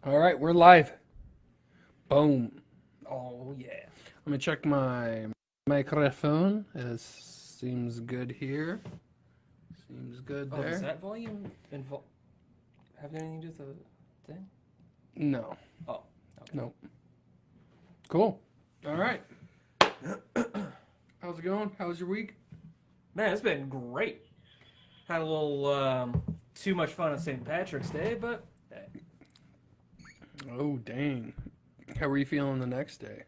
All right, we're live. Boom. Oh, yeah. Let me check my microphone. It seems good here. Seems good Oh, there. does that volume have anything to do with the thing? No. Oh, okay. Nope. Cool. All right. How's it going? How's your week? Man, it's been great. Had a little too much fun on St. Patrick's Day, but hey. Oh, dang. How were you feeling the next day?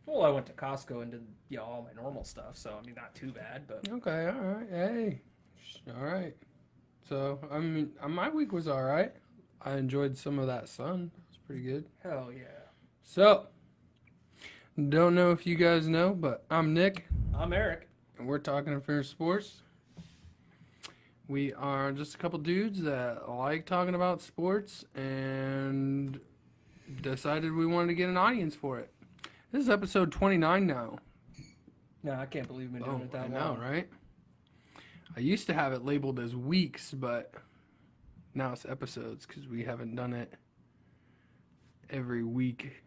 Well, I went to Costco and did all my normal stuff, so I mean, not too bad, but Okay, all right. Hey. All right. So, I mean, my week was all right. I enjoyed some of that sun. It was pretty good. hell yeah. So, don't know if you guys know, but I'm Nick, I'm Eric. and we're talking Fair Sports. We are just a couple dudes that like talking about sports and decided we wanted to get an audience for it. This is episode 29 now. No, I can't believe we've been doing it that I know, long. right? I used to have it labeled as weeks, but now it's episodes because we haven't done it every week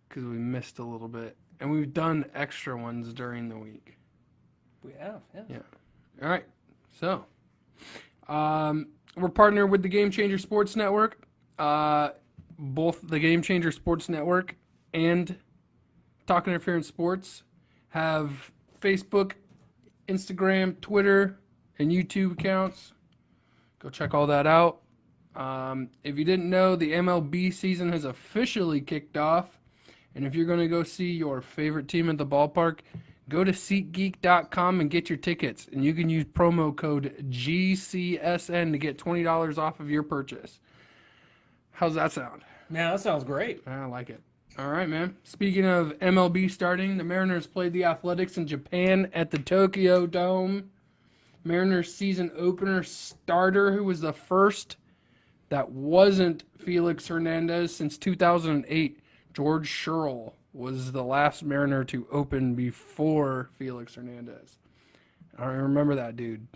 because we missed a little bit. And we've done extra ones during the week. We have, yeah. Yeah. All right. So, we're partnered with the Game Changer Sports Network. Both the Game Changer Sports Network and Talking Interference Sports have Facebook, Instagram, Twitter, and YouTube accounts. Go check all that out. If you didn't know, the MLB season has officially kicked off. And if you're going to go see your favorite team at the ballpark, go to SeatGeek.com and get your tickets. And you can use promo code GCSN to get $20 off of your purchase. How's that sound? Man, that sounds great. I like it. All right, man. Speaking of MLB starting, the Mariners played the Athletics in Japan at the Tokyo Dome. Mariners season opener starter, who was the first that wasn't Felix Hernandez since 2008, George Sherrill, was the last Mariner to open before Felix Hernandez. I remember that dude.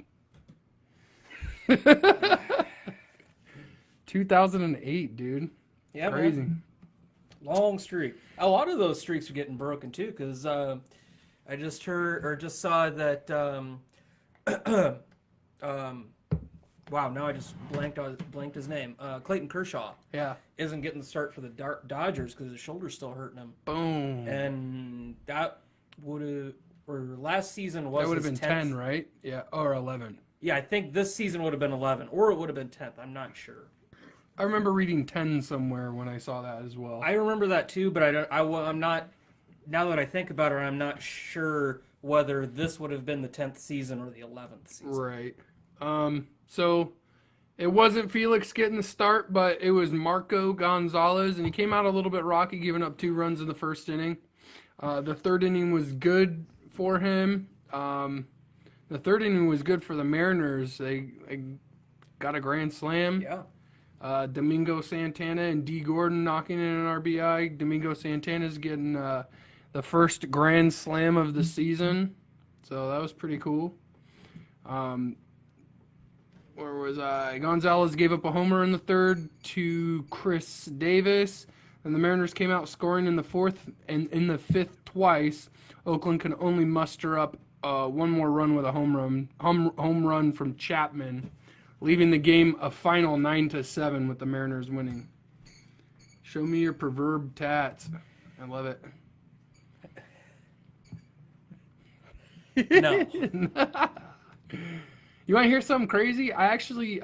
2008, dude. Yeah, Crazy. man. Long streak. A lot of those streaks are getting broken too, because I just heard or just saw that. Wow, now I just blanked his name. Clayton Kershaw Yeah. isn't getting the start for the Dodgers because his shoulder's still hurting him, Boom. and that would have or last season was That would have his been 10th. 10, right? Yeah, or 11. Yeah, I think this season would have been 11, or it would have been 10th. I'm not sure. I remember reading 10 somewhere when I saw that as well. I remember that too, but I'm not. Now that I think about it, I'm not sure whether this would have been the 10th season or the 11th season. Right. So it wasn't Felix getting the start, but it was Marco Gonzalez, and he came out a little bit rocky, giving up 2 runs in the first inning. The third inning was good for him. The third inning was good for the Mariners. They got a grand slam. Yeah. Domingo Santana and D. Gordon knocking in an RBI. Domingo Santana's getting the first grand slam of the season. So that was pretty cool. Where was I? Gonzalez gave up a homer in the third to Chris Davis. And the Mariners came out scoring in the fourth and in the fifth twice. Oakland can only muster up one more run with a home run from Chapman, leaving the game a final 9-7 with the Mariners winning. Show me your proverb tats. I love it. No. You want to hear something crazy? I actually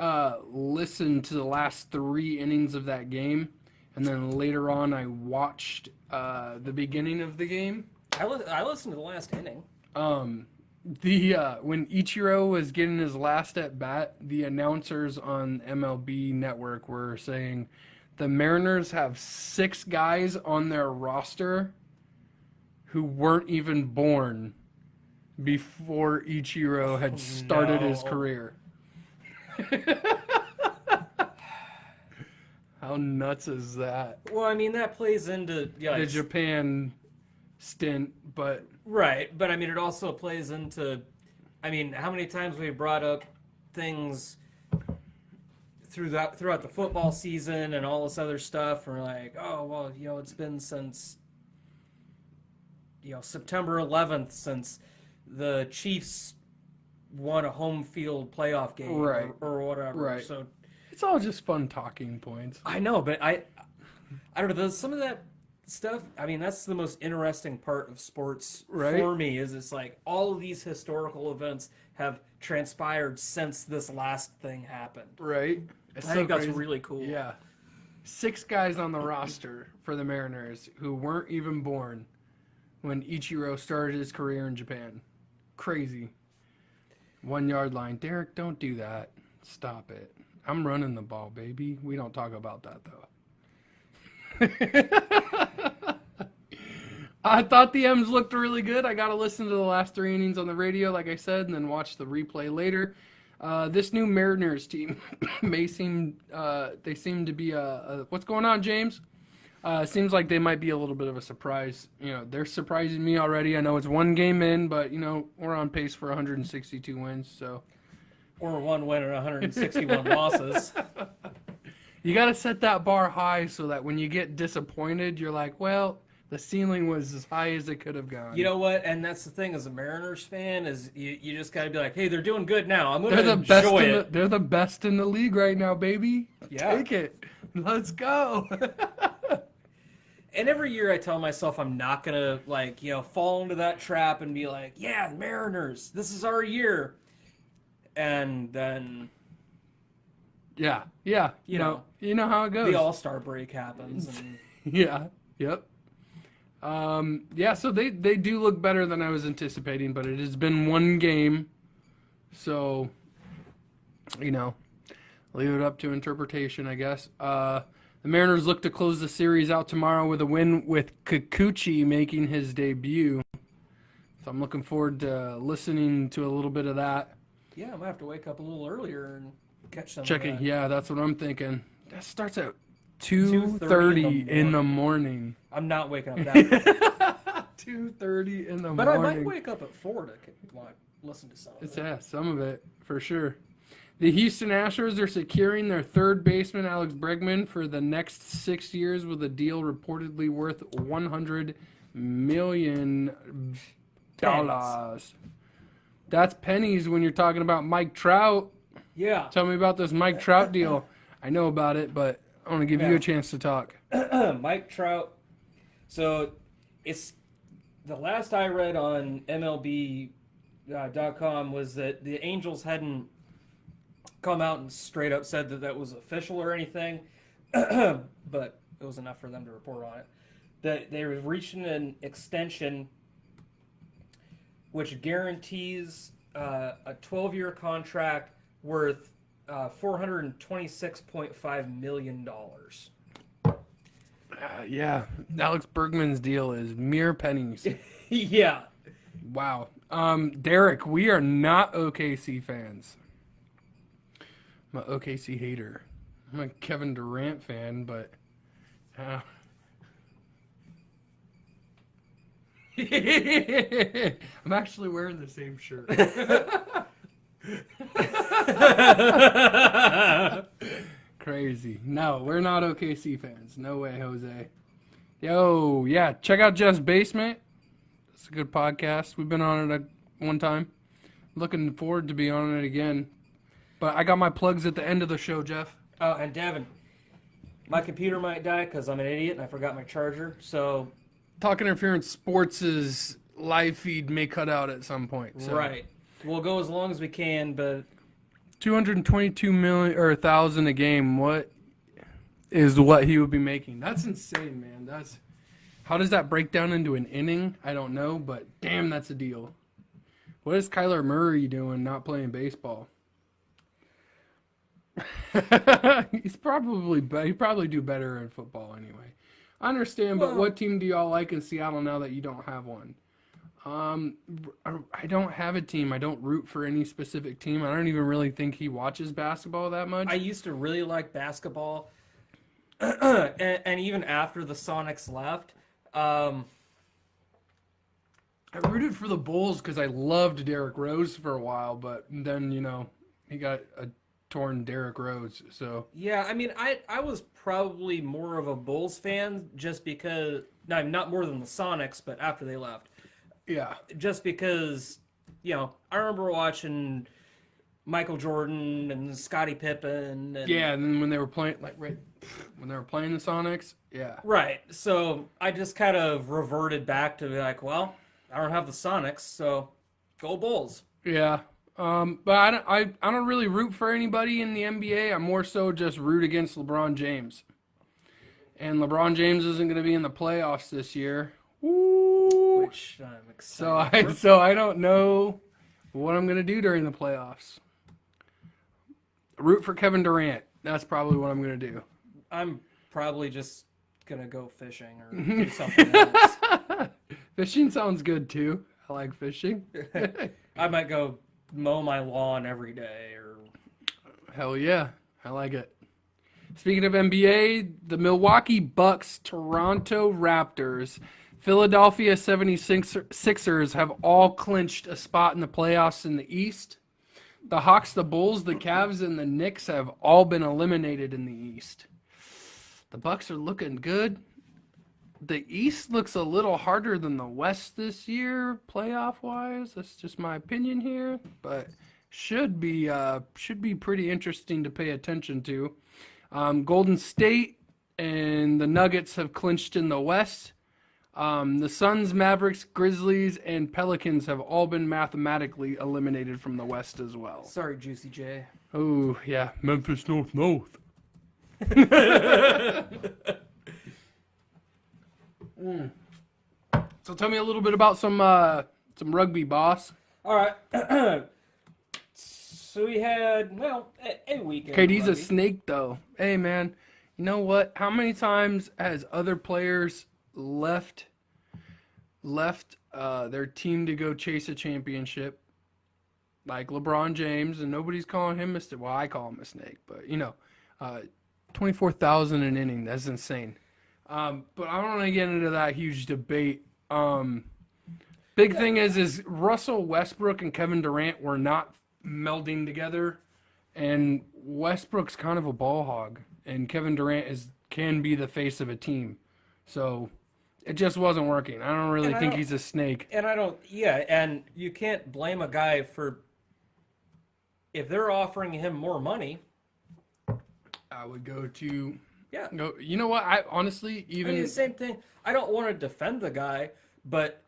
listened to the last 3 innings of that game, and then later on I watched the beginning of the game. I listened to the last inning. When Ichiro was getting his last at bat, the announcers on MLB Network were saying the Mariners have 6 guys on their roster who weren't even born before Ichiro had started his career. How nuts is that? Well, I mean that plays into The Japan stint, but right, but I mean it also plays into I mean, how many times we brought up things throughout the football season and all this other stuff, and we're like, oh well, it's been since September 11th since the Chiefs won a home field playoff game, Right. or whatever. Right. So It's all just fun talking points. I know, but I don't know. Some of that stuff. I mean, that's the most interesting part of sports Right. for me. Is it's like all of these historical events have transpired since this last thing happened. Right. It's I think that's crazy. really cool. Yeah. 6 guys on the roster for the Mariners who weren't even born when Ichiro started his career in Japan. Crazy. 1 yard line. Derek, don't do that. Stop it. I'm running the ball, baby. We don't talk about that, though. I thought the M's looked really good. I got to listen to the last 3 innings on the radio, like I said, and then watch the replay later. This new Mariners team they seem to be what's going on, James? Seems like they might be a little bit of a surprise. They're surprising me already. I know it's 1 game in, but we're on pace for 162 wins. So Or 1 win and 161 losses. you got to set that bar high so that when you get disappointed, you're like, well, the ceiling was as high as it could have gone. You know what? And that's the thing as a Mariners fan is you just got to be like, hey, they're doing good now. I'm going They're to the best. enjoy it. They're the best in the league right now, baby. Yeah. Take it. Let's go. And every year I tell myself I'm not going to fall into that trap and be like, yeah, Mariners, this is our year. And then Yeah. You know. You know how it goes. the All-Star break happens. And Yeah. Yep. So they do look better than I was anticipating, but it has been 1 game. So, leave it up to interpretation, I guess. The Mariners look to close the series out tomorrow with a win with Kikuchi making his debut. So I'm looking forward to listening to a little bit of that. yeah, I'm going to have to wake up a little earlier and catch some Checking, of that. yeah, that's what I'm thinking. That starts at 2:30 2:30 in the morning. I'm not waking up that early. 2:30 in the But morning. I might wake up at 4 to listen to some of it. Yeah, some of it, for sure. The Houston Astros are securing their 3rd baseman, Alex Bregman, for the next 6 years with a deal reportedly worth $100 million. That's pennies when you're talking about Mike Trout. Yeah. Tell me about this Mike Trout deal. I know about it, but I want to give you a chance to talk. Mike Trout. So it's the last I read on MLB.com was that the Angels hadn't come out and straight up said that was official or anything, but it was enough for them to report on it. That they were reaching an extension which guarantees a 12-year contract worth $426.5 million. Yeah, Alex Bergman's deal is mere pennies. Yeah. Wow. Derek, we are not OKC fans. I'm an OKC hater. I'm a Kevin Durant fan, but I'm actually wearing the same shirt. Crazy. No, we're not OKC fans. No way, Jose. Yo, yeah, check out Jeff's Basement. It's a good podcast. We've been on it one time. Looking forward to be on it again. But I got my plugs at the end of the show, Jeff. Oh, and Devin, my computer might die because I'm an idiot and I forgot my charger. So, Talk Interference Sports' live feed may cut out at some point. So. right. We'll go as long as we can, but 222 million or 1,000 a game. What is what he would be making? That's insane, man. How does that break down into an inning? I don't know, but damn, that's a deal. What is Kyler Murray doing not playing baseball? He probably do better in football anyway. I understand, but what team do y'all like in Seattle now that you don't have one? I don't have a team. I don't root for any specific team. I don't even really think he watches basketball that much. I used to really like basketball. and even after the Sonics left, I rooted for the Bulls because I loved Derrick Rose for a while, but then he got a torn Derrick Rose. So Yeah, I mean, I was probably more of a Bulls fan just because, no, not more than the Sonics, but after they left. yeah, Just because, I remember watching Michael Jordan and Scottie Pippen. And, yeah. And then when they were playing, when they were playing the Sonics, yeah, Right. So I just kind of reverted back to be like, well, I don't have the Sonics, so go Bulls. yeah. But I don't really root for anybody in the NBA. I more so just root against LeBron James. And LeBron James isn't going to be in the playoffs this year. Woo! Which I'm excited for. So I don't know what I'm going to do during the playoffs. Root for Kevin Durant. That's probably what I'm going to do. I'm probably just going to go fishing or do something else. Fishing sounds good too. I like fishing. I might go mow my lawn every day or Hell yeah. I like it. Speaking of NBA, the Milwaukee Bucks, Toronto Raptors, Philadelphia 76ers have all clinched a spot in the playoffs in the East. The Hawks, the Bulls, the Cavs, and the Knicks have all been eliminated in the East. The Bucks are looking good. The East looks a little harder than the West this year, playoff-wise. That's just my opinion here, but should be pretty interesting to pay attention to. Golden State and the Nuggets have clinched in the West. The Suns, Mavericks, Grizzlies, and Pelicans have all been mathematically eliminated from the West as well. sorry, Juicy J. Oh, yeah. Memphis North. So tell me a little bit about some rugby, boss. All right. So we had, a weekend. KD's a rugby. snake, though. Hey, man, you know what? How many times has other players left their team to go chase a championship? Like LeBron James, and nobody's calling him a snake. Well, I call him a snake, but 24,000 an inning. That's insane. But I don't want to get into that huge debate. Big thing is Russell Westbrook and Kevin Durant were not melding together, and Westbrook's kind of a ball hog, and Kevin Durant can be the face of a team. So it just wasn't working. I don't really think he's a snake. And and you can't blame a guy for, if they're offering him more money. I would go to Yeah. go. You know what? I honestly I mean, the same thing. I don't want to defend the guy, but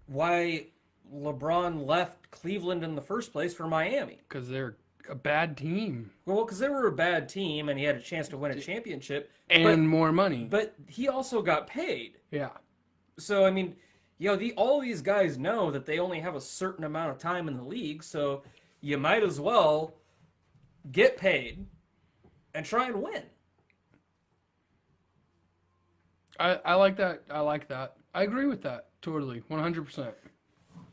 why LeBron left Cleveland in the first place for Miami? because they're a bad team Well, because they were a bad team and he had a chance to win a championship. and more money. But he also got paid. Yeah. So, I mean, all these guys know that they only have a certain amount of time in the league, so you might as well get paid and try and win. I like that. I like that. I agree with that. Totally. 100%. I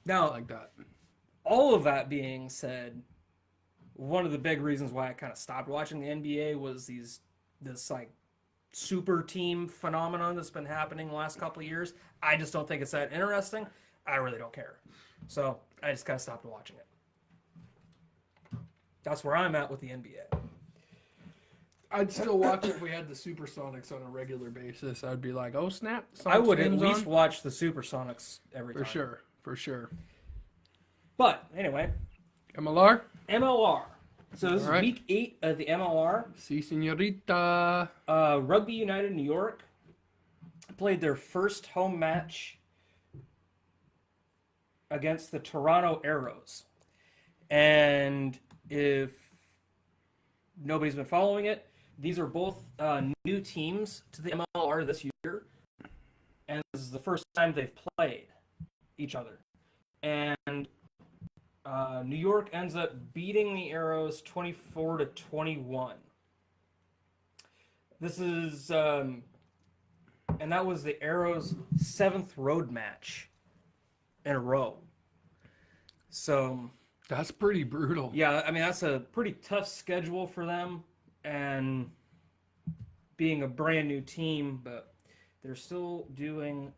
Now, like that. all of that being said, one of the big reasons why I kind of stopped watching the NBA was this like super team phenomenon that's been happening the last couple of years. I just don't think it's that interesting. I really don't care. So I just kind of stopped watching it. That's where I'm at with the NBA. I'd still watch it if we had the Supersonics on a regular basis. I'd be like, oh snap! I would at game's least on. watch the Supersonics every For time. sure. For sure. But anyway, MLR? MLR. So this All right. is week 8 of the MLR. Si, senorita. Rugby United New York played their first home match against the Toronto Arrows. And if nobody's been following it, these are both new teams to the MLR this year. And this is the first time they've played each other. And New York ends up beating the Arrows 24-21. This is, and that was the Arrows' 7th road match in a row. So, That's pretty brutal. yeah, I mean, that's a pretty tough schedule for them, and being a brand new team, but they're still doing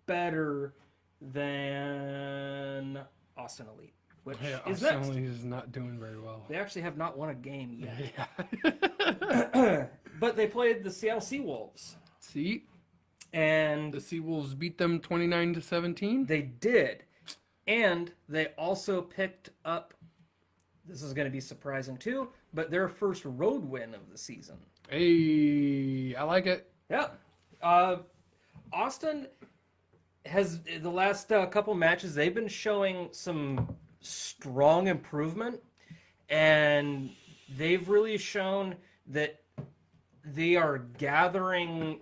better than Austin Elite, which Yeah, is Austin next. Lee is not doing very well. They actually have not won a game yet. Yeah. But they played the Seattle Seawolves. See, And the Seawolves beat them 29-17. they did. And they also picked up, this is going to be surprising too, but their first road win of the season. Hey, I like it. Yeah. Austin has, the last couple matches, they've been showing some strong improvement. And they've really shown that they are gathering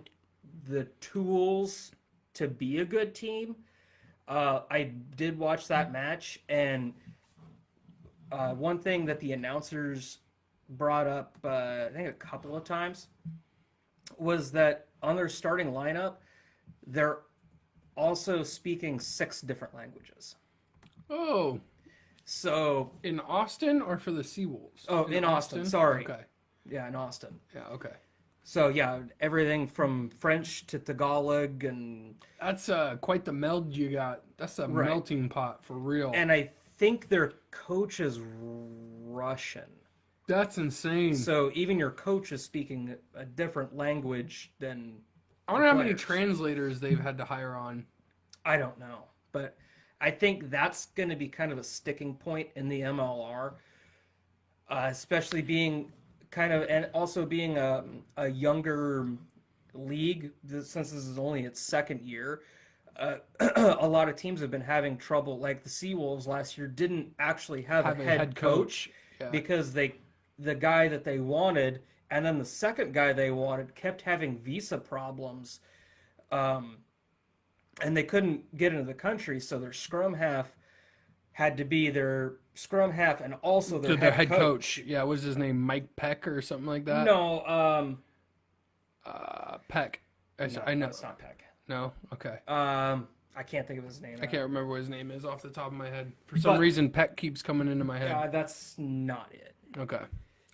the tools to be a good team. I did watch that match, and one thing that the announcers brought up, I think a couple of times, was that on their starting lineup, they're also speaking 6 different languages. Oh, So, in Austin or for the Seawolves? oh, in Austin, sorry. Okay. Yeah, in Austin. Yeah, okay. So, yeah, everything from French to Tagalog, and That's quite the meld you got. That's a Right. melting pot for real. I think their coach is Russian. That's insane. So even your coach is speaking a different language than I wonder how many players. translators they've had to hire on. I don't know, but I think that's going to be kind of a sticking point in the MLR, especially being kind of, and also being a younger league, since this is only its second year. A lot of teams have been having trouble. Like the Seawolves last year didn't actually have Have a head coach Yeah. because the guy that they wanted, and then the second guy they wanted kept having visa problems, and they couldn't get into the country. So their scrum half had to be their scrum half and also their To the head coach. Yeah, what was his name? Mike Peck or something like that? No, Peck. no, I know. it's not Peck. No? Okay. I can't think of his name. I can't remember what his name is off the top of my head. For some But- reason, Peck keeps coming into my head. That's not it. Okay.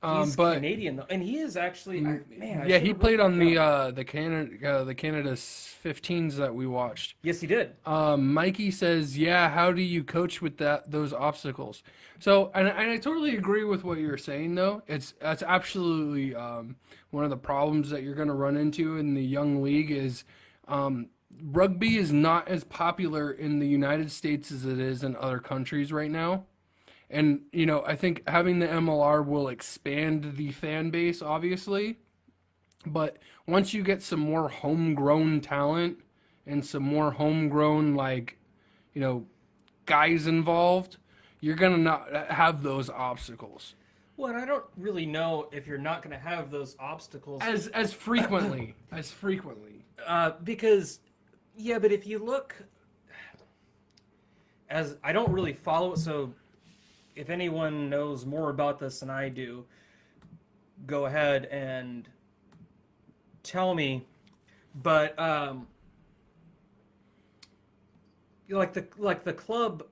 He's But Canadian though, and he is actually. Man, I yeah, he should've played wrote on that down. the Canada 15s that we watched. Yes, he did. Mikey says, "Yeah, how do you coach with those obstacles?" So, and I totally agree with what you're saying, though. That's absolutely one of the problems that you're going to run into in the young league is rugby is not as popular in the United States as it is in other countries right now. And I think having the MLR will expand the fan base, obviously. But once you get some more homegrown talent and some more homegrown, guys involved, you're going to not have those obstacles Well, and I don't really know if you're not going to have those obstacles as frequently. because, yeah, but if you look, as I don't really follow it, so if anyone knows more about this than I do, go ahead and tell me. But like the club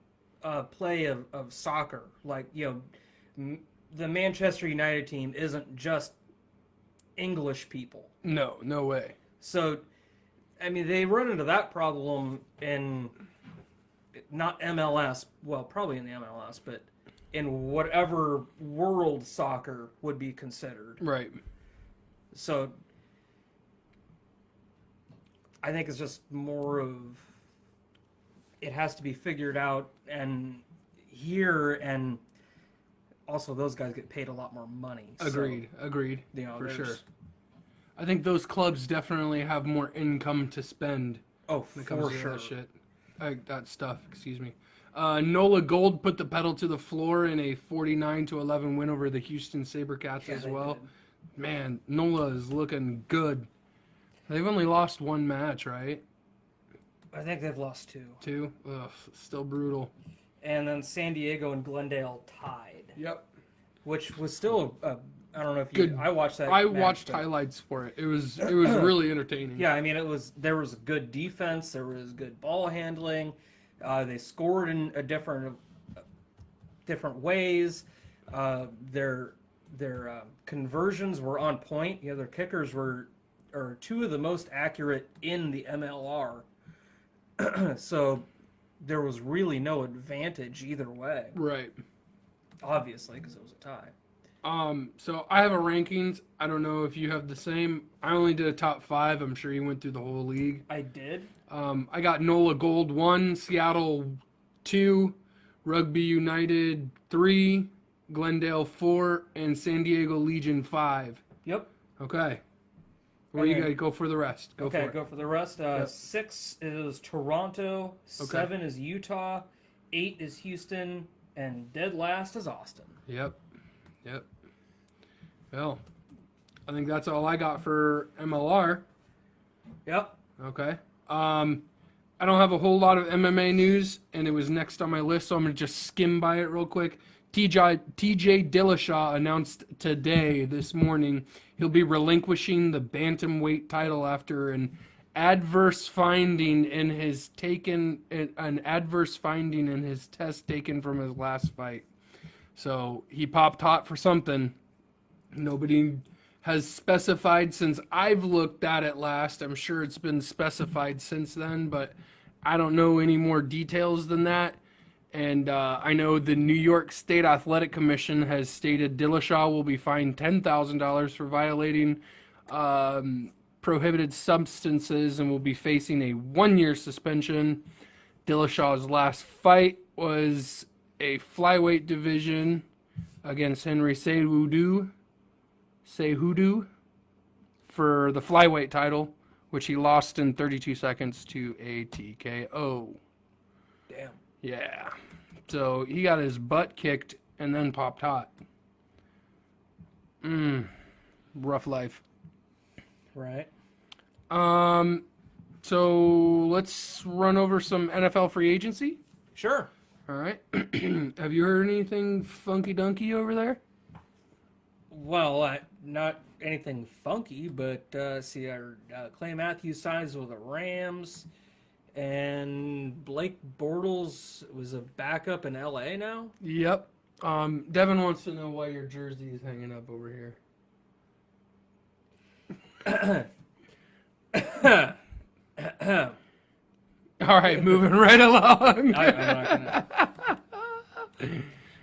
play of soccer, the Manchester United team isn't just English people. No way. So, I mean, they run into that problem in not MLS, well, probably in the MLS, but in whatever world soccer would be considered. Right. So, I think it's just more of it has to be figured out, and here, and also those guys get paid a lot more money. So, Agreed. For sure. I think those clubs definitely have more income to spend Oh, when it comes for to sure. that shit. That stuff, excuse me. Nola Gold put the pedal to the floor in a 49-11 win over the Houston SaberCats Yeah, as they well. did. Man, Nola is looking good. They've only lost one match, right? I think they've lost 2. 2? Ugh, still brutal. And then San Diego and Glendale tied, Yep. which was still I don't know if you. Good. I watched that. I match, watched but- highlights for it. It was really entertaining. Yeah, I mean, there was good defense, there was good ball handling. They scored in a different ways. Their conversions were on point. Their kickers are 2 of the most accurate in the MLR. So there was really no advantage either way, Right. obviously, because it was a tie. So I have a rankings. I don't know if you have the same. I only did a top 5. I'm sure you went through the whole league. I did. I got NOLA Gold 1, Seattle 2, Rugby United 3, Glendale 4, and San Diego Legion 5. Yep. Okay. Where you Okay. gotta go for the rest? Go Okay, for it. go for the rest. 6 is Toronto. 7 is Utah. 8 is Houston. And dead last is Austin. Yep. Well, I think that's all I got for MLR. Yep. Okay. I don't have a whole lot of MMA news, and it was next on my list, so I'm gonna just skim by it real quick. TJ Dillashaw announced this morning, he'll be relinquishing the bantamweight title after an adverse finding in his test taken from his last fight. So he popped hot for something. Nobody has specified since I've looked at it last. I'm sure it's been specified since then, but I don't know any more details than that. And I know the New York State Athletic Commission has stated Dillashaw will be fined $10,000 for violating prohibited substances and will be facing a 1-year suspension. Dillashaw's last fight was a flyweight division against Henry Cejudo for the flyweight title, which he lost in 32 seconds to a TKO. Damn. Yeah. So he got his butt kicked and then popped hot. Rough life. Right. So let's run over some NFL free agency. Sure. All right. Have you heard anything funky dunky over there? Well, not anything funky, but Clay Matthews signs with the Rams, and Blake Bortles was a backup in LA now. Yep. Devin wants to know why your jersey is hanging up over here. All right, moving right along. I'm not gonna.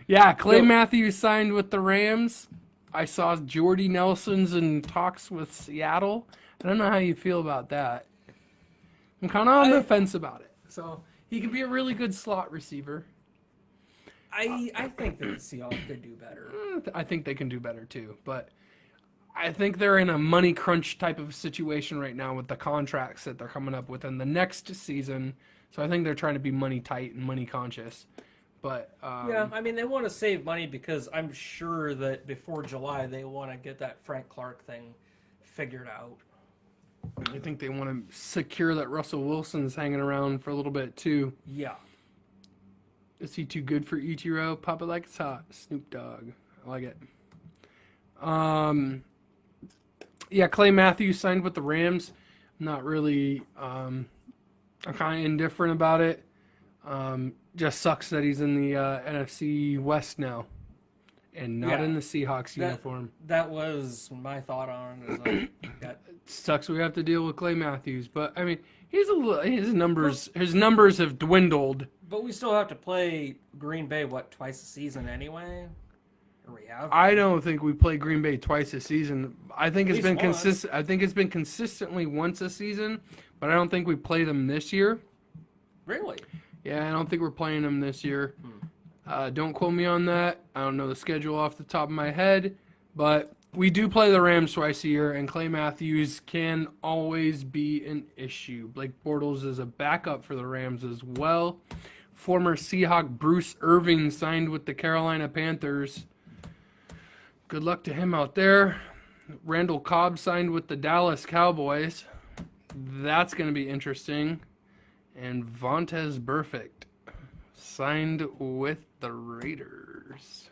Yeah, Clay Yo. Matthews signed with the Rams. I saw Jordy Nelson's in talks with Seattle. I don't know how you feel about that. I'm kind of on the fence about it. So he could be a really good slot receiver. I think that the Seahawks could do better. I think they can do better too, but I think they're in a money crunch type of situation right now with the contracts that they're coming up with in the next season. So I think they're trying to be money tight and money conscious. But Yeah, I mean, they want to save money because I'm sure that before July they want to get that Frank Clark thing figured out. I think they want to secure that Russell Wilson's hanging around for a little bit too. Yeah. Is he too good for Ichiro? Pop it like it's hot. Snoop Dogg. I like it. Yeah, Clay Matthews signed with the Rams. Not really. I'm kind of indifferent about it. Just sucks that he's in the NFC West now, and not Yeah. in the Seahawks uniform. That was my thought on it. Sucks we have to deal with Clay Matthews, but I mean, his numbers have dwindled. But we still have to play Green Bay, twice a season anyway? Or we have? I don't think we play Green Bay twice a season. I think it's At been least once. consistent. I think it's been consistently once a season, but I don't think we play them this year. Really? Yeah, I don't think we're playing them this year. Don't quote me on that. I don't know the schedule off the top of my head, but we do play the Rams twice a year, and Clay Matthews can always be an issue. Blake Bortles is a backup for the Rams as well. Former Seahawk Bruce Irving signed with the Carolina Panthers. Good luck to him out there. Randall Cobb signed with the Dallas Cowboys. That's going to be interesting. And Vontez Burfict signed with the Raiders.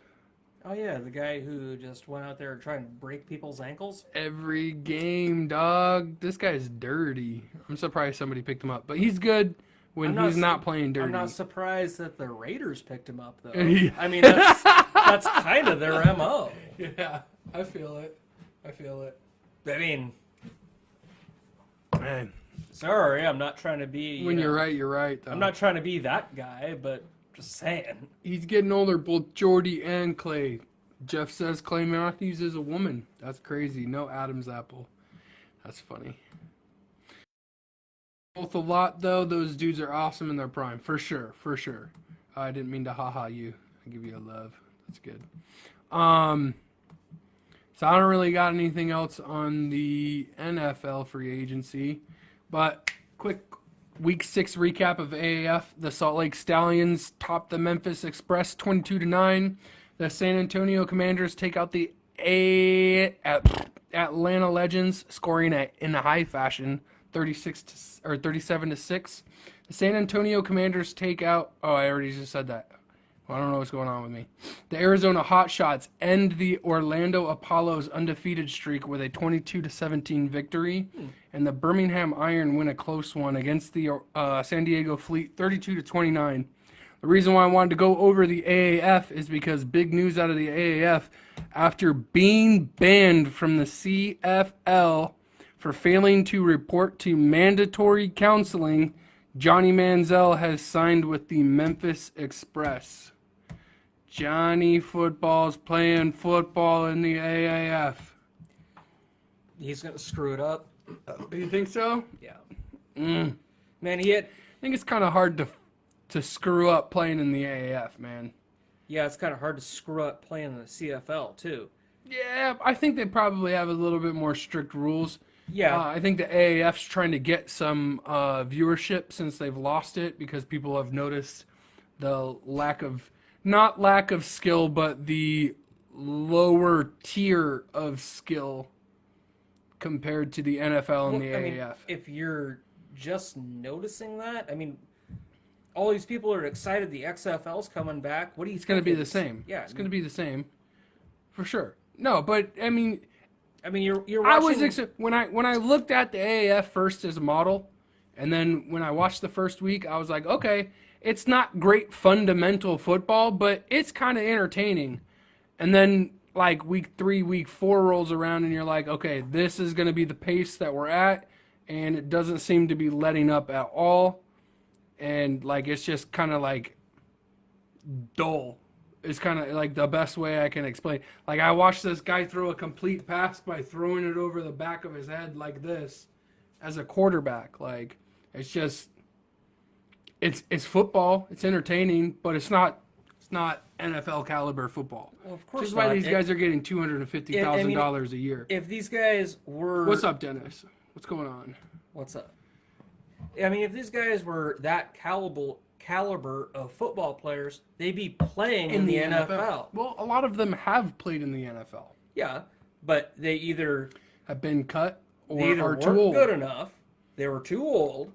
Oh, yeah, the guy who just went out there trying to break people's ankles? Every game, dog. This guy's dirty. I'm surprised somebody picked him up. But he's good when he's not playing dirty. I'm not surprised that the Raiders picked him up, though. Yeah. I mean, that's kind of their MO. Yeah, I feel it. I mean, Man. Sorry, I'm not trying to be. When you're right, you're right. Though. I'm not trying to be that guy, but just saying. He's getting older, both Jordy and Clay. Jeff says Clay Matthews is a woman. That's crazy. No Adam's apple. That's funny. Both a lot though. Those dudes are awesome in their prime, for sure, for sure. I didn't mean to haha you. I give you a love. That's good. So I don't really got anything else on the NFL free agency, but quick Week 6 recap of AAF. The Salt Lake Stallions topped the Memphis Express 22-9. The San Antonio Commanders take out the Atlanta Legends, scoring in a high fashion, 37-6. The San Antonio Commanders take out. Oh, I already just said that. I don't know what's going on with me. The Arizona Hotshots end the Orlando Apollo's undefeated streak with a 22-17 victory, and the Birmingham Iron win a close one against the San Diego Fleet 32-29. The reason why I wanted to go over the AAF is because big news out of the AAF after being banned from the CFL for failing to report to mandatory counseling. Johnny Manziel has signed with the Memphis Express. Johnny Football's playing football in the AAF. He's gonna screw it up. You think so? Yeah. Mm. Man, he had. I think it's kind of hard to screw up playing in the AAF, man. Yeah, it's kind of hard to screw up playing in the CFL too. Yeah, I think they probably have a little bit more strict rules. Yeah. I think the AAF's trying to get some viewership since they've lost it because people have noticed the not lack of skill, but the lower tier of skill compared to the NFL and the AAF. If you're just noticing that, all these people are excited the XFL's coming back. What do you think? It's going to be the same. Yeah. It's going to be the same. For sure. No, but you're watching... I was when I looked at the AAF first as a model, and then when I watched the first week, I was like, okay, it's not great fundamental football, but it's kind of entertaining. And then like week 3, week 4 rolls around, and you're like, okay, this is going to be the pace that we're at, and it doesn't seem to be letting up at all. And like it's just kind of like dull. It's kind of like the best way I can explain. Like I watched this guy throw a complete pass by throwing it over the back of his head like this as a quarterback. Like it's just it's football. It's entertaining, but it's not NFL caliber football. Well, of course Which is why not. these guys are getting $250,000 a year. If these guys were... What's up, Dennis? What's going on? What's up? If these guys were that caliber of football players, they'd be playing in the NFL. Well, a lot of them have played in the NFL. Yeah, but they either Have been cut or they either are weren't too old. good enough, they were too old,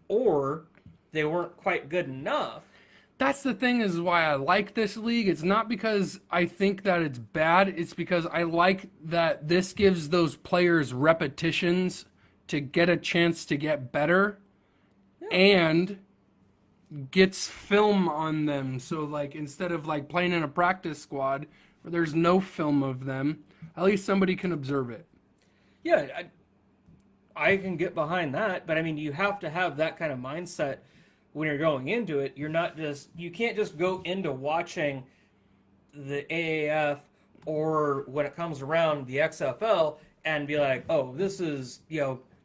or they weren't quite good enough. That's the thing is why I like this league. It's not because I think that it's bad. It's because I like that this gives those players repetitions to get a chance to get better and gets film on them. So like instead of like playing in a practice squad where there's no film of them, at least somebody can observe it. Yeah, I can get behind that, but you have to have that kind of mindset when you're going into it. You can't just go into watching the AAF or when it comes around the XFL and be like, oh, this is,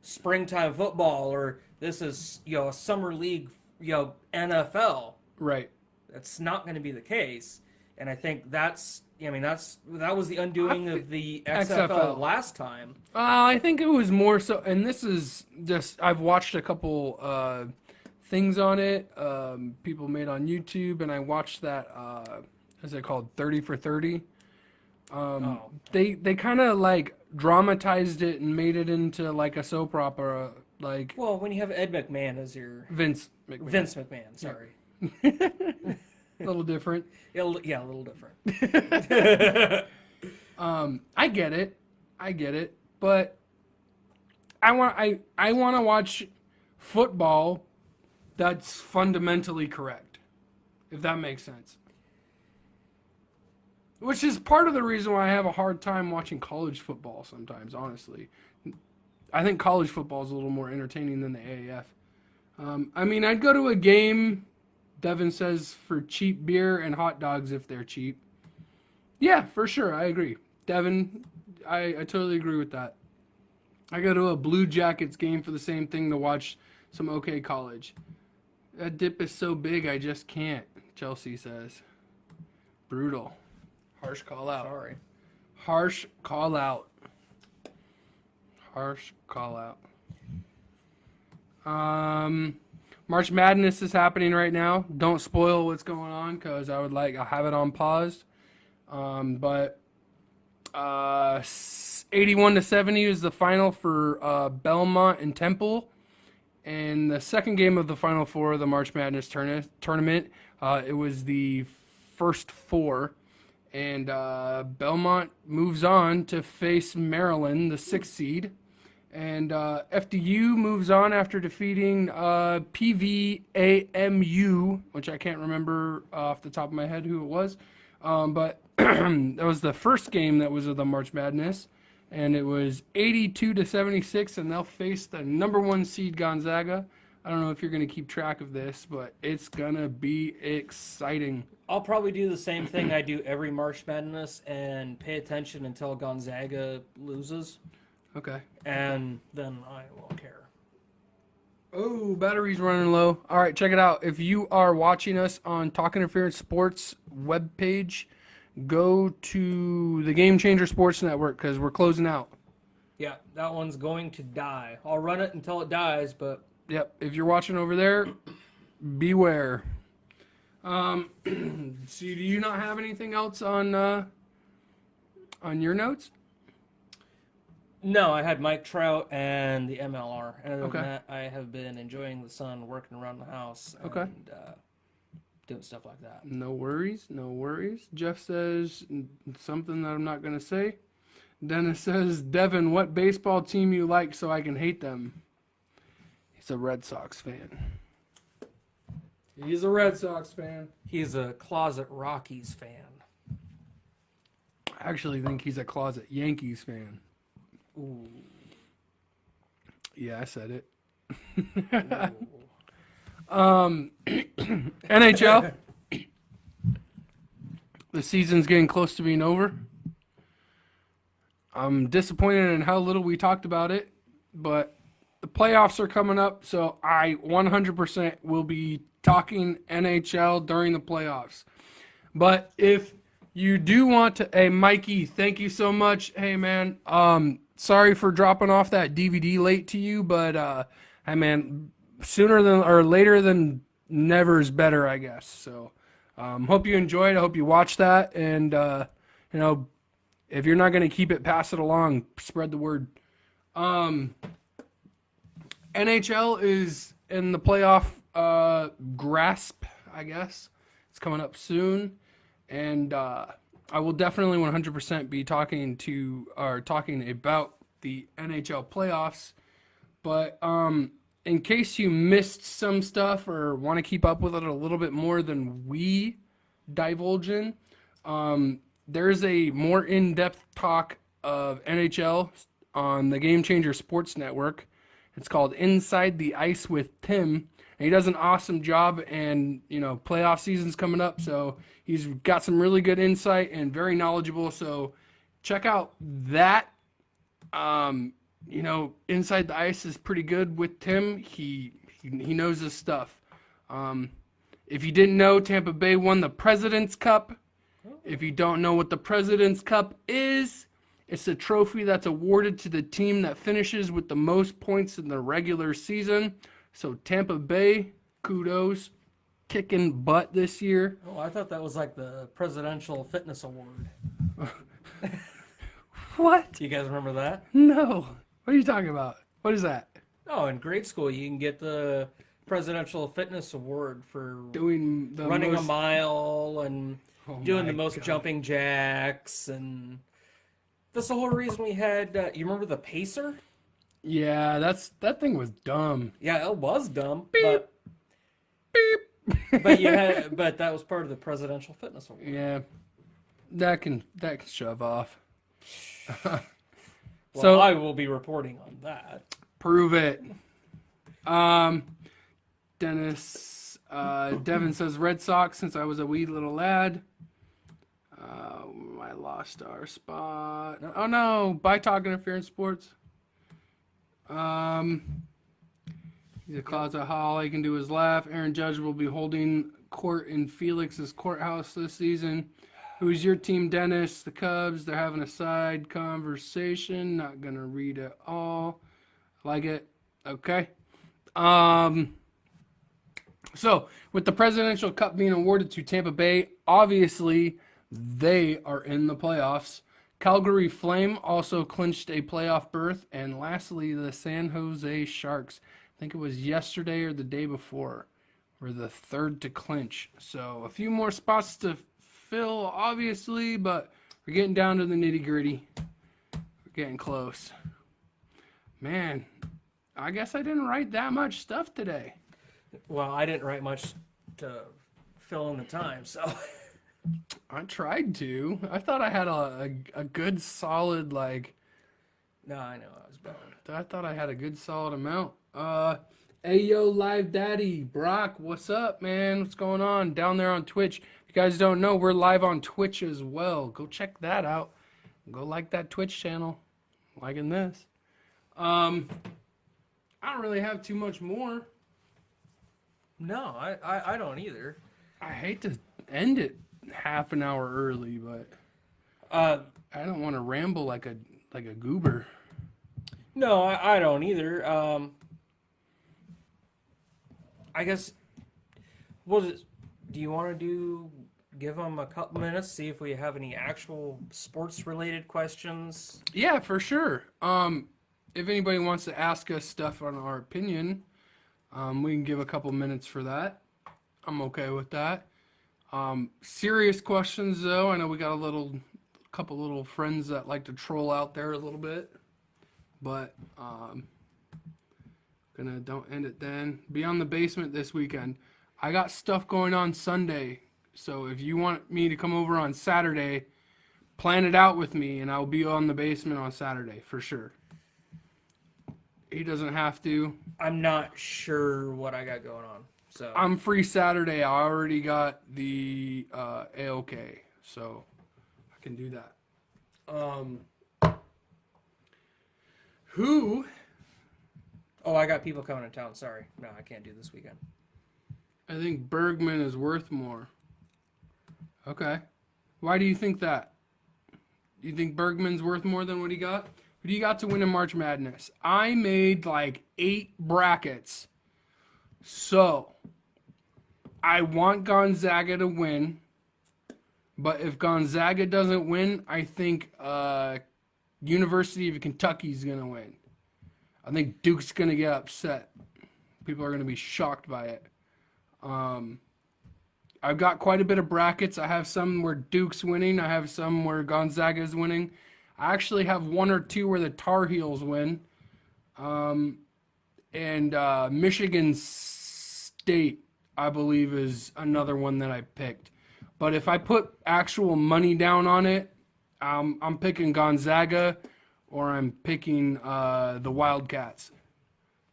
springtime football, or this is, a summer league, NFL. Right. That's not going to be the case. And I think that was the undoing of the XFL last time. I think it was more so, and this is just, I've watched a couple things on it, people made on YouTube, and I watched that, what's it called, 30 for 30. They kind of like dramatized it and made it into like a soap opera, like. Well, when you have Ed McMahon as your Vince McMahon. Vince McMahon, sorry. A little different. Yeah, a little different. I get it, but I want to watch football that's fundamentally correct, if that makes sense. Which is part of the reason why I have a hard time watching college football sometimes, honestly. I think college football is a little more entertaining than the AAF. I mean, I'd go to a game, Devin says, for cheap beer and hot dogs if they're cheap. Yeah, for sure. I agree. Devin, I totally agree with that. I go to a Blue Jackets game for the same thing to watch some OK college. That dip is so big, I just can't, Chelsea says. Brutal. Harsh call out. Sorry. Harsh call out. Harsh call out. March Madness is happening right now. Don't spoil what's going on because I'll have it on pause. But 81-70 is the final for Belmont and Temple. And the second game of the Final Four of the March Madness tournament, it was the first four. And Belmont moves on to face Maryland, the 6th seed. And FDU moves on after defeating PVAMU, which I can't remember off the top of my head who it was. But that was the first game that was of the March Madness. And it was 82-76, and they'll face the number 1 seed Gonzaga. I don't know if you're going to keep track of this, but it's going to be exciting. I'll probably do the same thing I do every March Madness and pay attention until Gonzaga loses, Okay. and then I won't care. Oh, battery's running low. All right, check it out. If you are watching us on Talk Interference Sports webpage, go to the Game Changer Sports Network because we're closing out. Yeah, that one's going to die. I'll run it until it dies, but Yep. If you're watching over there, beware. So do you not have anything else on your notes? no, I had Mike Trout and the MLR. And other Okay. than that, I have been enjoying the sun, working around the house, Okay. and doing stuff like that. No worries, no worries. Jeff says something that I'm not going to say. Dennis says, Devin, what baseball team you like so I can hate them? He's a Red Sox fan. He's a Red Sox fan. He's a closet Rockies fan. I actually think he's a closet Yankees fan. Ooh. Yeah, I said it. Ooh. NHL. The season's getting close to being over. I'm disappointed in how little we talked about it, but the playoffs are coming up, so I 100% will be talking NHL during the playoffs. But if you do want to, hey Mikey, thank you so much. Hey man, sorry for dropping off that DVD late to you, but hey man, sooner than or later than never is better, I guess. So hope you enjoyed. I hope you watched that, and if you're not going to keep it, pass it along. Spread the word. NHL is in the playoff grasp, I guess. It's coming up soon, and I will definitely 100% be talking about the NHL playoffs. But in case you missed some stuff or want to keep up with it a little bit more than we divulge in, there's a more in-depth talk of NHL on the Game Changer Sports Network. It's called Inside the Ice with Tim. And he does an awesome job, and playoff season's coming up, so he's got some really good insight and very knowledgeable. So check out that. Inside the Ice is pretty good with Tim. He knows his stuff. If you didn't know, Tampa Bay won the President's Cup. If you don't know what the President's Cup is, it's a trophy that's awarded to the team that finishes with the most points in the regular season. So Tampa Bay, kudos, kicking butt this year. Oh, I thought that was like the Presidential Fitness Award. What? Do you guys remember that? No. What are you talking about? What is that? Oh, in grade school, you can get the Presidential Fitness Award for Doing the running most... a mile and doing my the most God. jumping jacks. And that's the whole reason we had, you remember the Pacer? Yeah, that thing was dumb. Yeah, it was dumb. Beep. But that was part of the Presidential Fitness Award. Yeah, that can shove off. Well, So I will be reporting on that. prove it. Dennis, Devin says Red Sox since I was a wee little lad. I lost our spot. Oh no, by talk interference sports. He's a closet hall. All he can do is laugh. Aaron Judge will be holding court in Felix's courthouse this season. Who's your team, Dennis? The Cubs. They're having a side conversation. Not gonna read it all. Like it. Okay. So with the Presidential Cup being awarded to Tampa Bay, obviously they are in the playoffs. Calgary Flame also clinched a playoff berth, and lastly, the San Jose Sharks. I think it was yesterday or the day before, were the third to clinch. So a few more spots to fill, obviously, but we're getting down to the nitty gritty. We're getting close. Man, I guess I didn't write that much stuff today. Well, I didn't write much to fill in the time, so. I tried to. I thought I had a good solid, like, No, I know, I was bummed. I thought I had a good solid amount. Ayo Live Daddy, Brock, what's up, man? What's going on down there on Twitch? If you guys don't know, we're live on Twitch as well. Go check that out. Go like that Twitch channel. Liking this. I don't really have too much more. No, I don't either. I hate to end it half an hour early, but I don't want to ramble like a goober. No, I don't either. I guess do you want to give them a couple minutes, see if we have any actual sports related questions? Yeah, for sure. If anybody wants to ask us stuff on our opinion, we can give a couple minutes for that. I'm okay with that. Serious questions though, I know we got a couple little friends that like to troll out there a little bit, but don't end it then. Beyond the Basement this weekend. I got stuff going on Sunday, so if you want me to come over on Saturday, plan it out with me, and I'll be on the basement on Saturday for sure. He doesn't have to. I'm not sure what I got going on, so I'm free Saturday. I already got the AOK, so I can do that. Who? Oh, I got people coming to town. Sorry, no, I can't do this weekend. I think Bergman is worth more. Okay. Why do you think that? Do you think Bergman's worth more than what he got? Who do you got to win in March Madness? I made like 8 brackets. So, I want Gonzaga to win. But if Gonzaga doesn't win, I think University of Kentucky is going to win. I think Duke's going to get upset. People are going to be shocked by it. I've got quite a bit of brackets. I have some where Duke's winning. I have some where Gonzaga is winning. I actually have 1 or 2 where the Tar Heels win. And Michigan State, I believe, is another one that I picked. But if I put actual money down on it, I'm picking Gonzaga or I'm picking the Wildcats.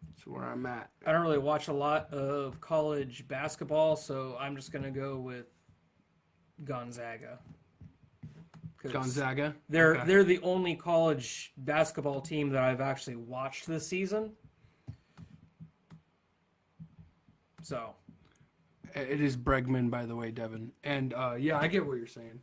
That's where I'm at. I don't really watch a lot of college basketball, so I'm just gonna go with Gonzaga. 'Cause Gonzaga? They're Okay. they're the only college basketball team that I've actually watched this season. So It is Bregman, by the way, Devin. And yeah, I get what you're saying.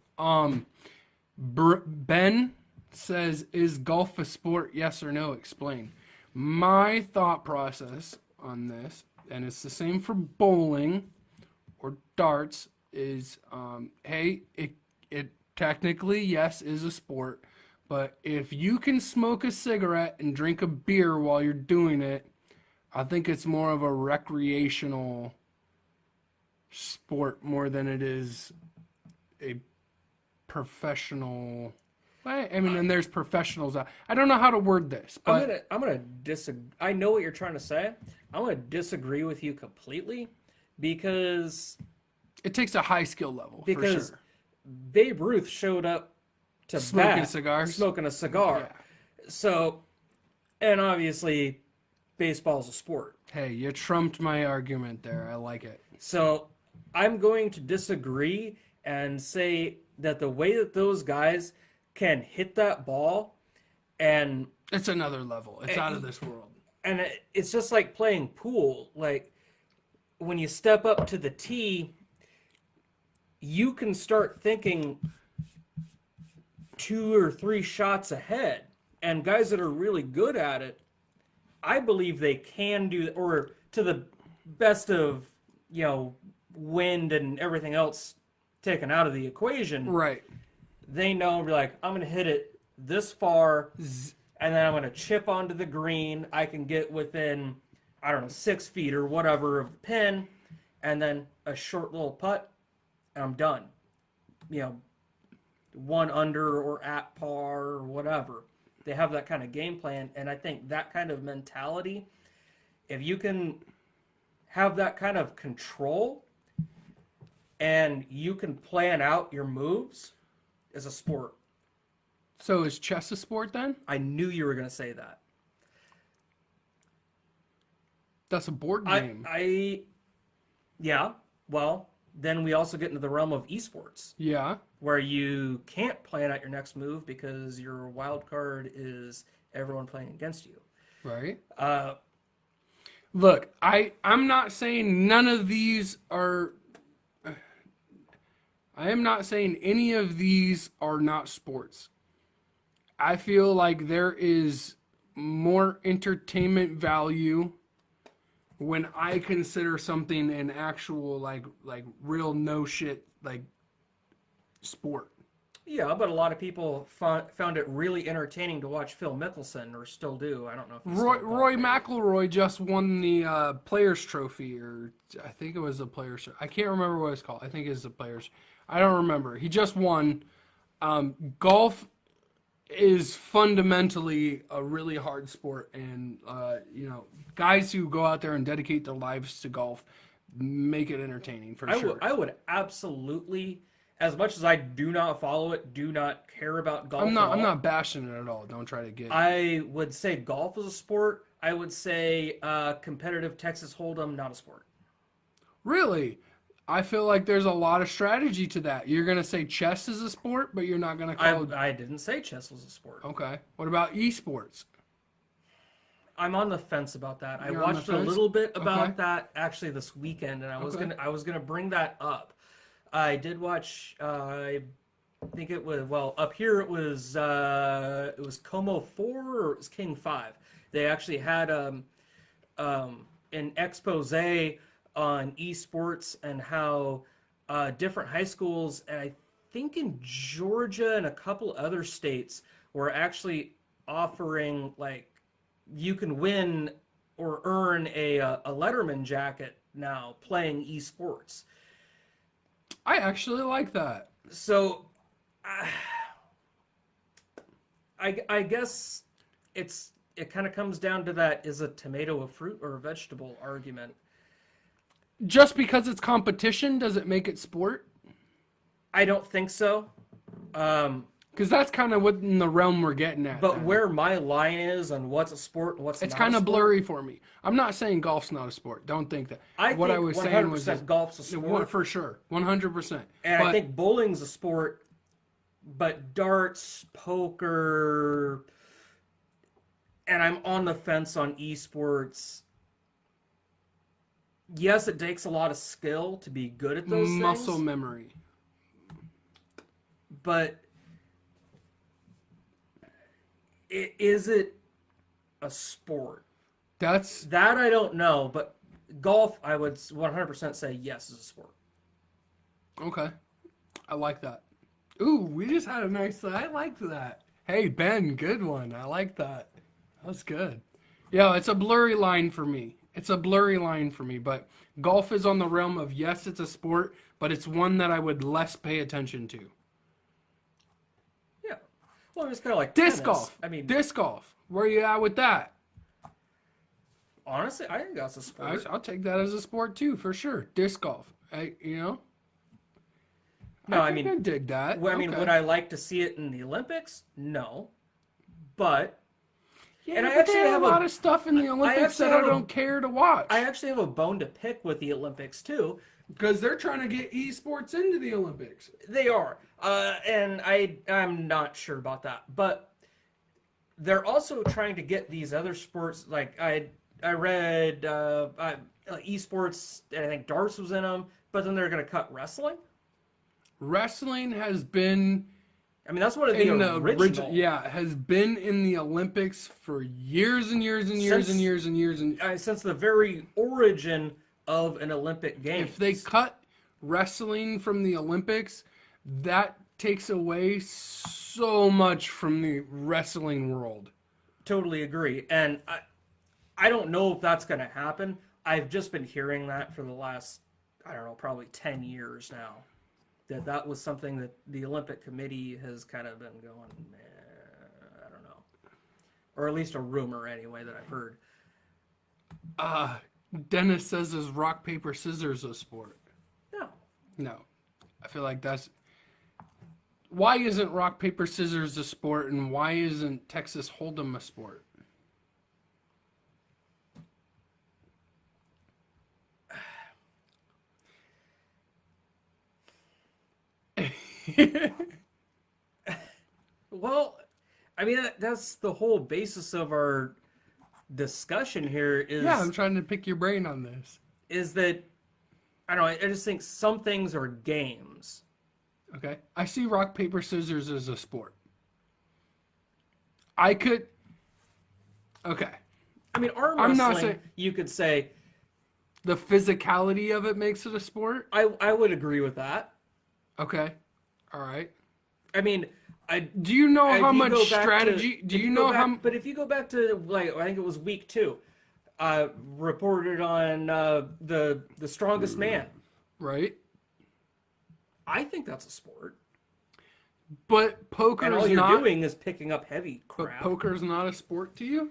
Ben says, "Is golf a sport? Yes or no? Explain." My thought process on this, and it's the same for bowling or darts, is hey, it technically yes is a sport, but if you can smoke a cigarette and drink a beer while you're doing it, I think it's more of a recreational sport more than it is a professional. I mean, and there's professionals. I don't know how to word this, but I'm gonna disagree. I know what you're trying to say. I'm gonna disagree with you completely because it takes a high skill level for because sure. Babe Ruth showed up to Smoking bat cigars. smoking a cigar. So, and obviously, baseball is a sport. Hey, you trumped my argument there. I like it. So, I'm going to disagree and say that the way that those guys can hit that ball and It's another level. It's out of this world. it's just like playing pool. Like when you step up to the tee, you can start thinking 2 or 3 shots ahead. And guys that are really good at it, I believe they can do, or to the best of, wind and everything else taken out of the equation, Right. they know, like, I'm going to hit it this far, and then I'm going to chip onto the green. I can get within, I don't know, 6 feet or whatever of the pin, and then a short little putt, and I'm done. 1 under or at par or whatever. They have that kind of game plan, and I think that kind of mentality, if you can have that kind of control and you can plan out your moves, is a sport. So is chess a sport then? I knew you were going to say that. That's a board game. Yeah. Well, then we also get into the realm of esports, Yeah. where you can't plan out your next move because your wild card is everyone playing against you. Right. Uh, Look, I'm not saying none of these are. I am not saying any of these are not sports. I feel like there is more entertainment value when I consider something an actual like real shit like sport. yeah, but a lot of people found it really entertaining to watch Phil Mickelson, or still do. I don't know if he's still Roy playing. McIlroy just won the Players Trophy, or I think it was the Players. I can't remember what it's called. I think it's the Players. I don't remember. He just won. Golf is fundamentally a really hard sport, and guys who go out there and dedicate their lives to golf make it entertaining for sure. I would absolutely, as much as I do not follow it, do not care about golf. I'm not. at I'm all, not bashing it at all. Don't try to get. I would say golf is a sport. I would say competitive Texas Hold'em, not a sport. Really, I feel like there's a lot of strategy to that. You're gonna say chess is a sport, but you're not gonna call. I didn't say chess was a sport. Okay. What about esports? I'm on the fence about that. You're I on the watched a fence? little bit about Okay. that actually this weekend, and Okay. I was gonna bring that up. I did watch. I think it was, well, up here it was Como 4 or it was King 5. They actually had an expose on esports and how different high schools, and I think in Georgia and a couple other states, were actually offering, like, you can win or earn a Letterman jacket now playing esports. I actually like that. So I guess it kind of comes down to that, is a tomato a fruit or a vegetable argument. Just because it's competition, does it make it sport? I don't think so. Because that's kind of what in the realm we're getting at. But then. where my line is on what's a sport and what's it's not kind a of sport, blurry for me. I'm not saying golf's not a sport. Don't think that. I what think I was 100% saying was golf's a sport. for sure, 100%. And But I think bowling's a sport, but darts, poker, and I'm on the fence on esports. Yes, it takes a lot of skill to be good at those muscle things, memory. but is it a sport? That's That I don't know, but golf, I would 100% say yes is a sport. okay. I like that. Ooh, we just had a nice. I liked that. Hey Ben, good one. I like that. That was good. Yeah, it's a blurry line for me. It's a blurry line for me, but golf is on the realm of yes, it's a sport, but it's one that I would less pay attention to. Yeah. Well, it's kind of like Disc tennis. golf. I mean, Disc golf. Where you at with that? honestly, I think that's a sport. I'll take that as a sport too, for sure. Disc golf. No, I think mean, I dig that. Well, I mean, Okay. would I like to see it in the Olympics? No. But Yeah, And I but actually there are have a lot of stuff in the Olympics actually that I have a- don't care to watch. I actually have a bone to pick with the Olympics too. Because they're trying to get esports into the Olympics. They are, and I'm not sure about that, but they're also trying to get these other sports. Like I read esports, and I think darts was in them, but then they're going to cut wrestling. Wrestling has been I mean, that's one of the in the original. yeah, has been in the Olympics for years and years and years and years and years and Since the very origin of an Olympic game. if they cut wrestling from the Olympics, that takes away so much from the wrestling world. Totally agree, and I don't know if that's going to happen. I've just been hearing that for the last, I don't know, probably 10 years now. That was something that the Olympic Committee has kind of been going, I don't know. Or at least a rumor anyway that I've heard. Dennis says, is rock, paper, scissors a sport? No. No. I feel like that's... Why isn't rock, paper, scissors a sport, and why isn't Texas Hold'em a sport? Well, I mean, that's the whole basis of our discussion here is, Yeah, I'm trying to pick your brain on this. is that, I don't know, I just think some things are games. Okay. I see rock, paper, scissors as a sport. I could... Okay. I mean, arm I'm wrestling, not saying- you could say, The physicality of it makes it a sport? I would agree with that. Okay. All right. I mean, Do you know if how you much go back to- strategy... Do if you go know back- how... But if you go back to, like, I think it was week 2, reported on the strongest man. Right? I think that's a sport. But poker's And all you're not... doing is picking up heavy But crap. poker's not a sport to you?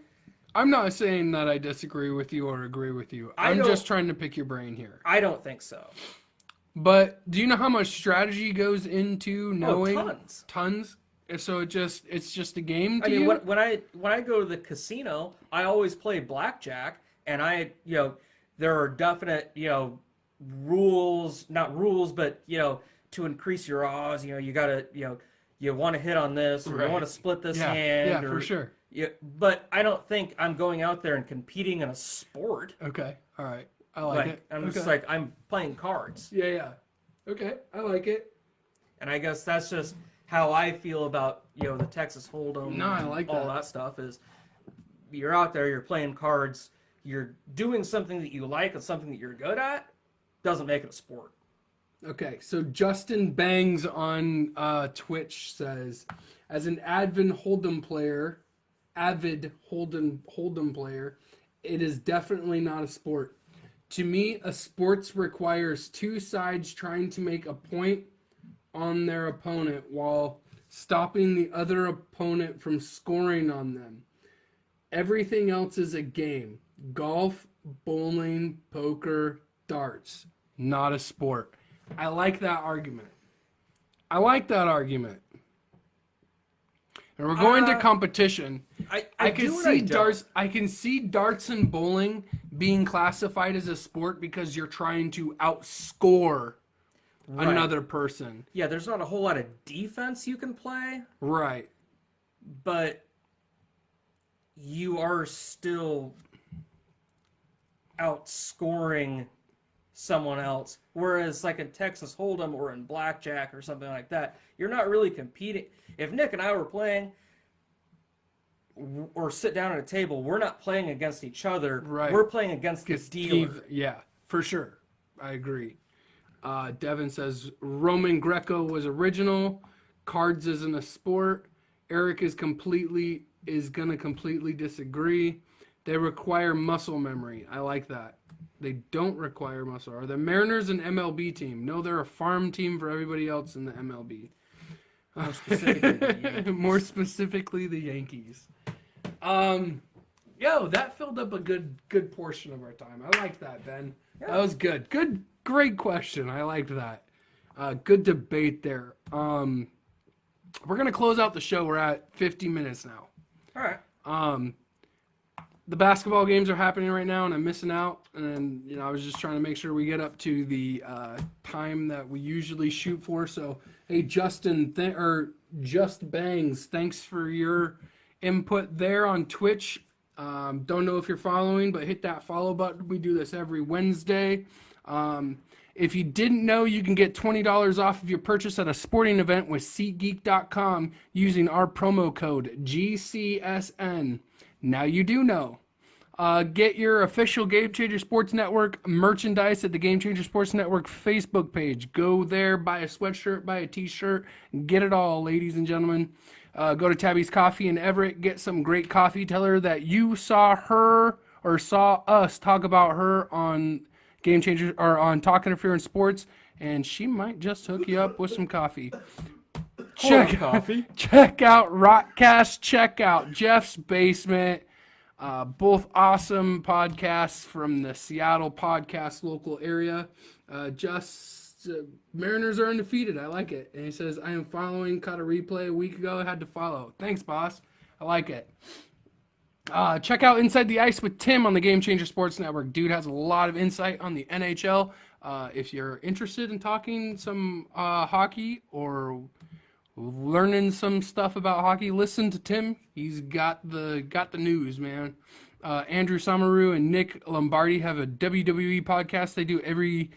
I'm not saying that I disagree with you or agree with you. I'm don't- just trying to pick your brain here. I don't think so. But do you know how much strategy goes into knowing tons. Tons? So it's just a game to I mean, you? when I go to the casino, I always play blackjack, and there are definite, rules, not rules, but, to increase your odds, you gotta, you want to hit on this, or Right. you want to split this Yeah, hand. yeah, or, for sure. Yeah, but I don't think I'm going out there and competing in a sport. Okay. All right. I like Like, it. I'm Okay. just like, I'm playing cards. Yeah, yeah. Okay. I like it. And I guess that's just how I feel about, the Texas Hold'em. No, I and like all that. that stuff is you're out there, you're playing cards, you're doing something that you like and something that you're good at, doesn't make it a sport. Okay, so Justin Bangs on Twitch says, as an avid Hold'em player, it is definitely not a sport. To me, a sports requires two sides trying to make a point on their opponent while stopping the other opponent from scoring on them. Everything else is a game. Golf, bowling, poker, darts. Not a sport. I like that argument. And we're going to competition. I can do and see don't. darts. I can see darts and bowling being classified as a sport because you're trying to outscore another person. Yeah, there's not a whole lot of defense you can play, Right. but you are still outscoring someone else. Whereas like in Texas Hold'em or in blackjack or something like that, you're not really competing. If Nick and I were playing or sit down at a table, we're not playing against each other. Right. We're playing against the dealer. Yeah, for sure. I agree. Devin says Roman Greco was original. Cards isn't a sport. Eric is gonna completely disagree. They require muscle memory. I like that. They don't require muscle. Are the Mariners an MLB team? No, they're a farm team for everybody else in the MLB. More specifically, the Yankees. More specifically, the Yankees. That filled up a good portion of our time. I liked that, Ben. Yeah. That was good. Great question. I liked that. Good debate there. We're gonna close out the show. We're at 50 minutes now. All right. the basketball games are happening right now, and I'm missing out. And I was just trying to make sure we get up to the time that we usually shoot for. So, hey, Justin, or Just Bangs, thanks for your input there on Twitch. Don't know if you're following, but hit that follow button. We do this every Wednesday. If you didn't know, you can get $20 off of your purchase at a sporting event with SeatGeek.com using our promo code GCSN. Now you do know. Get your official Game Changer Sports Network merchandise at the Game Changer Sports Network Facebook page. Go there, buy a sweatshirt, buy a t-shirt, get it all, ladies and gentlemen. Go to Tabby's Coffee in Everett, get some great coffee. Tell her that you saw her or saw us talk about her on Game Changer or on Talk Interference Sports, and she might just hook you up with some coffee. Check out Rockcast, check out Jeff's Basement. Both awesome podcasts from the Seattle podcast local area. Mariners are undefeated. I like it. And he says, I am following, caught a replay a week ago. I had to follow. Thanks, boss. I like it. Check out Inside the Ice with Tim on the Game Changer Sports Network. Dude has a lot of insight on the NHL. If you're interested in talking some hockey or learning some stuff about hockey, listen to Tim. He's got the news, man. Andrew Samaru and Nick Lombardi have a WWE podcast. They do every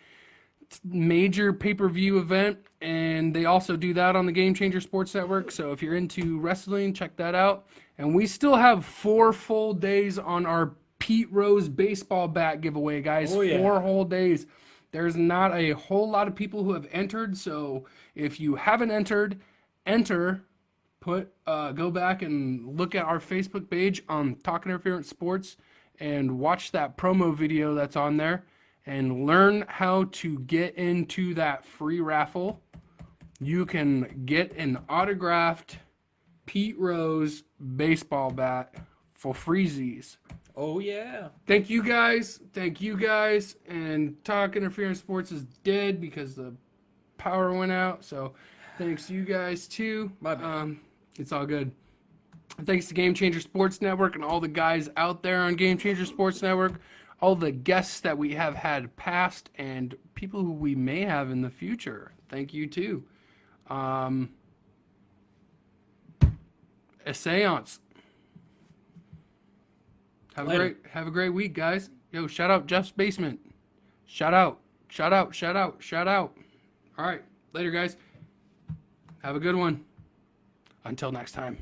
major pay-per-view event, and they also do that on the Game Changer Sports Network. So if you're into wrestling, check that out. And we still have 4 full days on our Pete Rose baseball bat giveaway, guys. Oh, yeah. 4 whole days. There's not a whole lot of people who have entered, so if you haven't entered, enter. Go back and look at our Facebook page on Talk Interference Sports and watch that promo video that's on there and learn how to get into that free raffle. You can get an autographed Pete Rose baseball bat for freezies. Oh, yeah. Thank you guys. And Talk Interference Sports is dead because the power went out. So thanks to you guys too. My bad. It's all good. Thanks to Game Changer Sports Network and all the guys out there on Game Changer Sports Network, all the guests that we have had past and people who we may have in the future. Thank you too. A seance. Have a great week, guys. Yo, shout out Jeff's Basement. Shout out. All right, later, guys. Have a good one. Until next time.